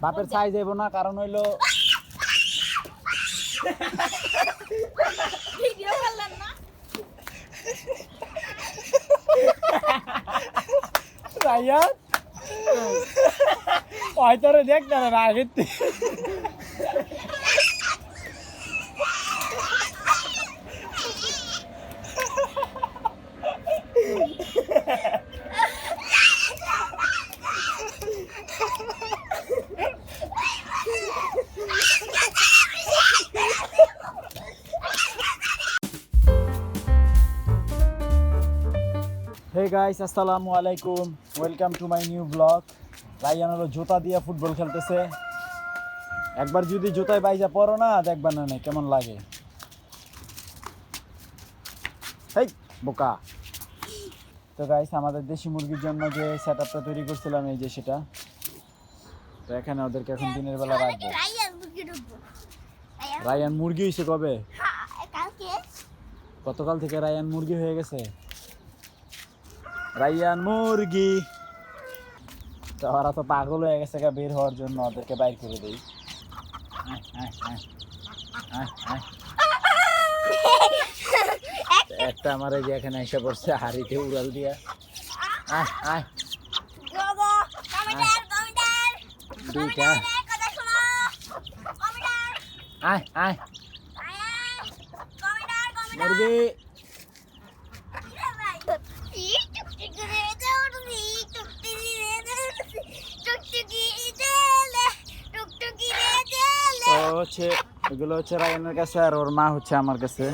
বাপের সাইজ যাইব না, কারণ হইলো রায়ান হয়তো দেখ না আগের Hey guys, আসসালামু আলাইকুম, welcome to my new blog. Rayan হলো জুতা দিয়ে ফুটবল খেলতেছে। একবার যদি জুতায় বাইজা পড়ো না, দেখবার না কেমন লাগে। হেই বোকা। তো গাইস, আমাদের দেশি মুরগির জন্য যে সেটআপটা তৈরি করছিলাম, এই যে সেটা। তো এখানে ওদেরকে এখন দিনের বেলা রাখবো। রায়ান মুরগি হয়েছে কবে? গতকাল থেকে রায়ান মুরগি হয়ে গেছে। রায়ান মুরগি। তো ওরা তো পাগল হয়ে গেছে বের হওয়ার জন্য, ওদেরকে বাইর করে দেই। একটা আমার এই যে এখানে এসে পড়ছে হাড়িতে উড়াল দিয়া। দুইটা মুরগি। এগুলো হচ্ছে রায়ানের কাছে, আর ওর মা হচ্ছে আমার কাছে।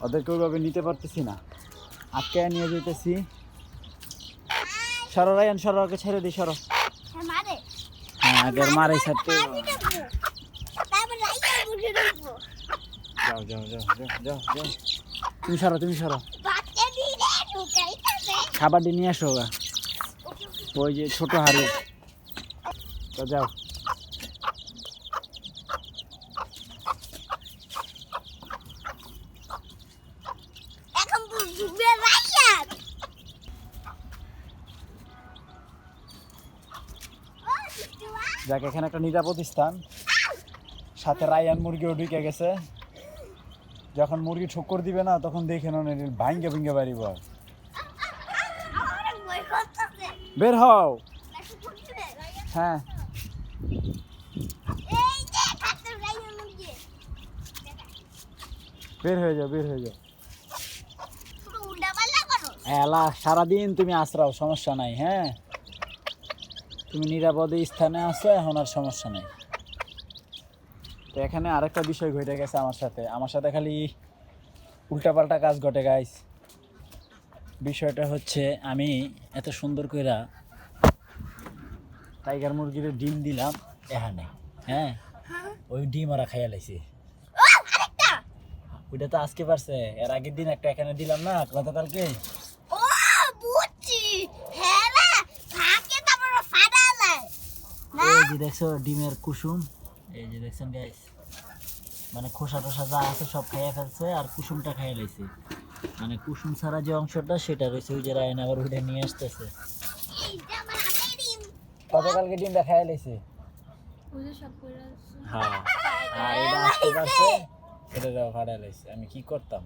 ওদেরকে ওইভাবে নিতে পারতেছি না, আজকে নিয়ে যেতেছি। সরো রায়ান, সরো, ওকে ছেড়ে দিই, সরো। হ্যাঁ, আগের মার এই সাথে। যাও যাও যাও যাও যাও, তুমি সরো, তুমি সরো। খাবার দিয়ে নিয়ে আসো, ওই যে ছোট হাড়ি। তো যাও। যাক, এখানে একটা নিরাপদ স্থান, সাথে রায়ান মুরগিও ঢুকে গেছে। যখন মুরগি ঠোক্কর দিবে না, তখন দেখে না ভাঙ্গে ভেঙ্গে বাড়িব। বের হও। হ্যাঁ, বের হয়ে যাও, বের হয়ে যাও। এলা সারাদিন তুমি আশ্রাও, সমস্যা নাই। হ্যাঁ, তুমি নিরাপদে স্থানে আছো, এখন আর সমস্যা নেই। তো এখানে আরেকটা বিষয় ঘটে গেছে আমার সাথে খালি উল্টাপাল্টা কাজ ঘটে গাইস। বিষয়টা হচ্ছে, আমি এত সুন্দর কইরা টাইগার মুরগির ডিম দিলাম এখানে। হ্যাঁ, ওই ডিম ওরা খাইয়া লাইছে। ওইটা তো আজকে পারছে, এর আগের দিন একটা এখানে দিলাম না, গতকালকে। এই যে দেখছো ডিমের কুসুম, এই যে দেখছেন গাইস, মানে খোসা টোসা যা আছে সব খাইয়া ফেলছে, আর কুসুমটা খাইয়া লাইছে। মানে কুসুম ছাড়া যে অংশটা, সেটা রয়েছে ওই যে রায়ন আবার ওইটা নিয়ে আসতেছে। গতকালকে ডিমটা খাইয়া লাইছে। হ্যাঁ, আর এটা আসতে পারছে, এটা ফাটাই লাইছে। আমি কি করতাম,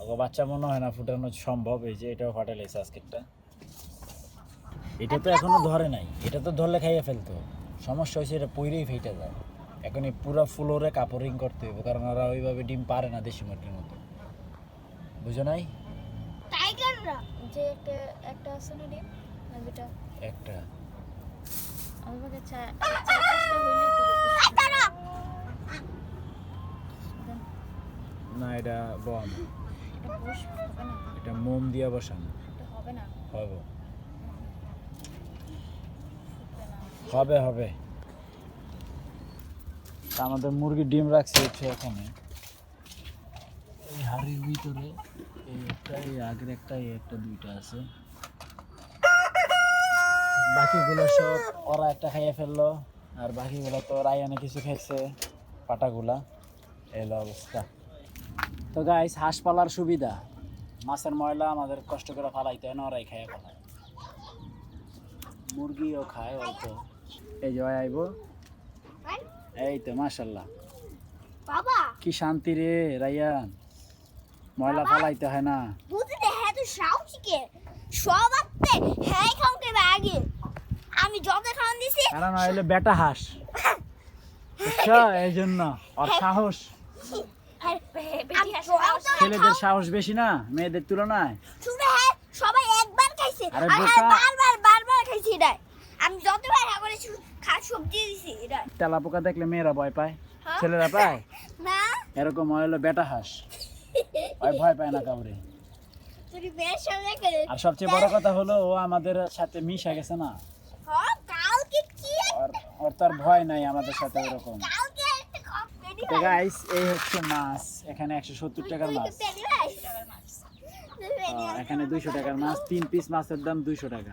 ওকে বাচ্চা মনে হয় না ফুটানো সম্ভব। এই যে এটাও ফাটাই লাইছে আজকেরটা। এটা তো এখনো ধরে নাই, এটা তো ধরলে খাইয়ে ফেলতো। সমস্যা হয়েছে এটা পইরেই ফেটে যায়। এখন এই পুরো ফ্লোরে কাপড়িং করতে হবে, কারণ ওরা ওইভাবে ডিম পারে না দেশি মুরগির মতো। বুঝো নাই? টাইগাররা যে একটা আছে না ডিম, না দুটা? একটা। আমাকে চারটা হইলেই তো না, এটা বম। এটা বস হবে না, এটা মোম দিয়ে বসানো। এটা হবে না। হবে হবে হবে। আমাদের মুরগির ডিম রাখছে হচ্ছে এখানে এই হাড়ির ভিতরে। এই একটা, এই আগের একটা, এই একটা, দুইটা আছে। বাকিগুলো সব ওরা একটা খাইয়ে ফেললো, আর বাকিগুলো তো রায়ানে কিছু খাইছে, পাটাগুলা। এলো অবস্থা। তো গাইস, হাঁস পালার সুবিধা, মাছের ময়লা আমাদের কষ্ট করে ফালাইতে হয় না, ওরাই খাইয়ে ফেলায়। মুরগিও খায় অল্প। এই যে ওই আইবো এই তো মাশাআল্লাহ বাবা কি শান্তি রে রায়ান ময়লা ফালাইতে হয় না বুঝতে হ্যাঁ তো সাউচিকে সবাতে হ্যাঁ খাওতে আগে আমি যত খাওয়ান দিছি কারণ হইলো বেটা হাঁস বুঝছো এই জন্য ওর সাহস ছেলেদের সাহস বেশি না মেয়েদের তুলনায় শুনে হ্যাঁ সবাই একবার খাইছে আরে আর হ্যাঁ বোকা। বারবার খাইছি এটা আমি যতবার খাবার সবজি দিছি এটা তেলা পোকা দেখলে মেয়েরা ভয় পায় হ্যাঁ? ছেলেরা পায় না এরকম হইলো বেটা হাঁস ওই ভয় পায় না কাউরে তুই বেশ সামনে করে আর সবচেয়ে বড় কথা হলো ও আমাদের সাথে মিশে গেছে না হ্যাঁ কালকে কি ওর তার ভয় নাই আমাদের সাথে ওরকম কালকে একটা খপ পেনি তো গাইস এই হচ্ছে মাছ এখানে 170 টাকার মাছ এখানে 200 টাকার মাছ 3 পিস মাছের দাম 200 টাকা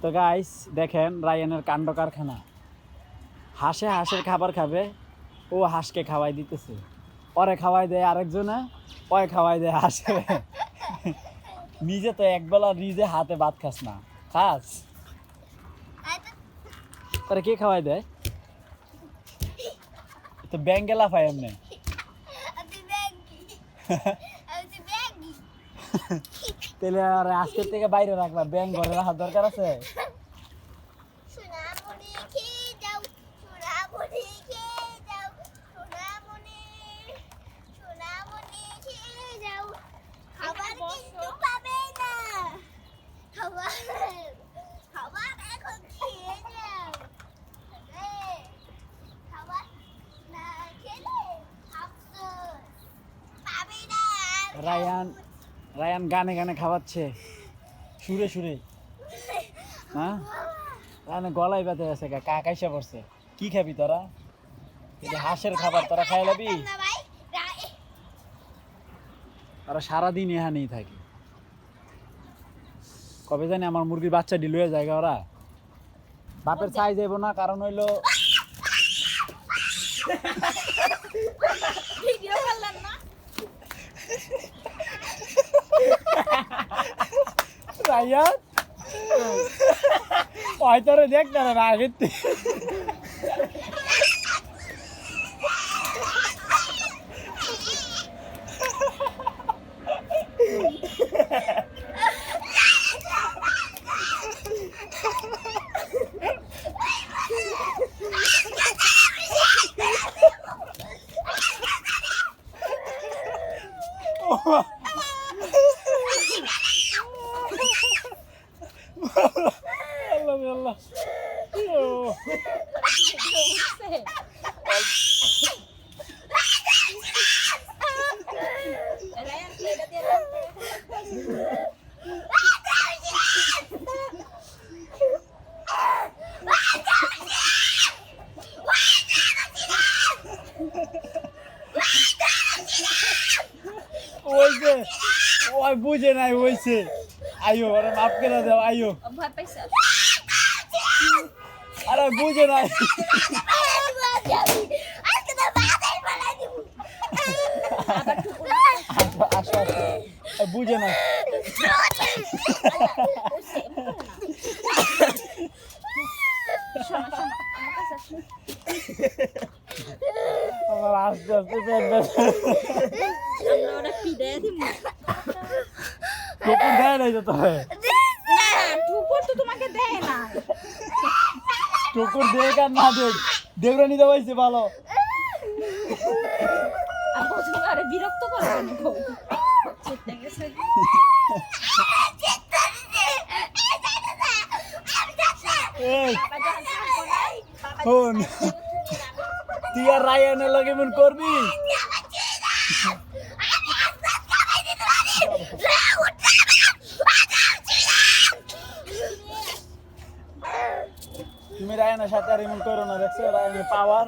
তো গাইস দেখেন রায়ানের কাণ্ড কারখানা হাঁসের খাবার খাবে ও হাঁসকে খাওয়াই দিতেছে ওরে খাওয়াই দেয় আরেকজনে ওই খাওয়াই দেয় হাঁসে নিজে তো একবেলা নিজে হাতে ভাত খাস না খাস তোরে কে খাওয়াই দেয় তো ব্যাঙ্গে লাফায় এমনি তাহলে আর আজকের থেকে বাইরে রাখবা ব্যাংক ঘরে রাখার দরকার আছে রায়ান গানে গানে খাওয়াচ্ছে সুরে সুরে হ্যাঁ রায়ানের গলায় ব্যথা আছে কাকাইসা পড়ছে কি খাবি তোরা এই যে হাঁসের খাবার তোরা খাই লাবি তারা সারাদিন এখানেই থাকে কবে জানি আমার মুরগির বাচ্চা ডিল হয়ে যায় ওরা বাপের ছাই যাইব না কারণ হইলো রায়ান ওই তোরে দেখ না আগের আল্লাহ আল্লাহ ওই বুঝে নাই হইছে আইও আরে মাফ করে দাও আইও ভয় পাইছে আরে বুঝে নাই আজকে তো বাদাই বানাই দিব আসো বুঝে নাই আমার আস্তে আস্তে পেট ব্যথা আমরা পিড়ে দিব কুকুর দেয় নাই তো তবে ঠুকুর তো তোমাকে দেয় না কুকুর দেখ আর না দেখ দেবরানি দেওয়াইছে ভালো আর বসে আরে বিরক্ত করে কেন চেতে গেছে এই শোন তুই আর রায়ানের লগে মন করবি তুমি রায়ানের সাথে আর এমন করো না দেখছো রায়ানের পাওয়ার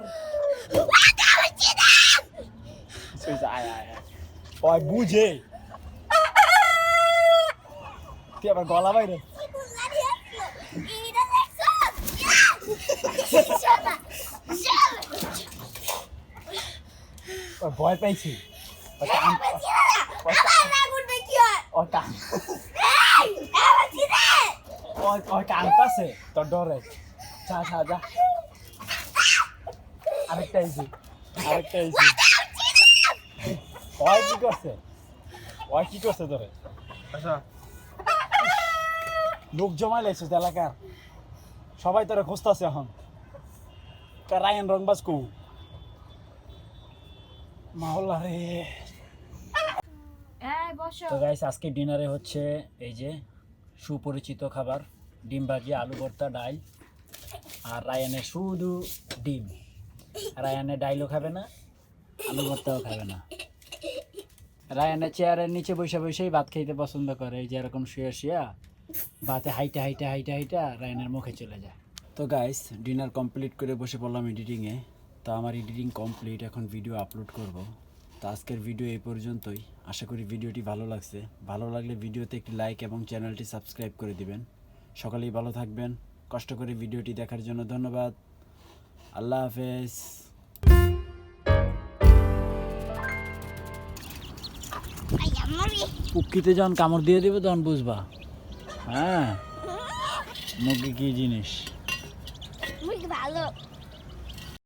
আয় আয় ওই বুঝে তুই আবার গলা বাইরে ওই ভয় পাইছি ওই কানতাছে তোর ডরে আচ্ছা আচ্ছা যা আরেকটা ইজি ওই কি করছে তোরে আচ্ছা লোক জমাই লাইছিস এলাকার সবাই তোরা খুঁজতেছে এখন রায়ন রংবাজ কু মাহল্লা রে। তো গাইস আজকে ডিনারে হচ্ছে এই যে সুপরিচিত খাবার ডিম ভাজি আলু ভর্তা ডাল আর রায়ানের শুধু ডিম। রায়ানের ডাইলও খাবে না আলু ভর্তাও খাবে না। রায়ানের চেয়ারের নিচে বসে বসেই ভাত খাইতে পছন্দ করে এই যে এরকম শুয়ে শুয়া ভাতে হাইটা রায়ানের মুখে চলে যায়। তো গাইস ডিনার কমপ্লিট করে বসে পড়লাম এডিটিংয়ে। তো আমার এডিটিং কমপ্লিট, এখন ভিডিও আপলোড করব। তো আজকের ভিডিও এই পর্যন্তই। আশা করি ভিডিওটি ভালো লাগছে। ভালো লাগলে ভিডিওতে একটি লাইক এবং চ্যানেলটি সাবস্ক্রাইব করে দিবেন। সকালেই ভালো থাকবেন। কষ্ট করে ভিডিওটি দেখার জন্য ধন্যবাদ। আল্লাহ হাফেজ। পুক্কিতে যখন কামড় দিয়ে দিবে তখন বুঝবা হ্যাঁ মুরগি কি জিনিস। ভালো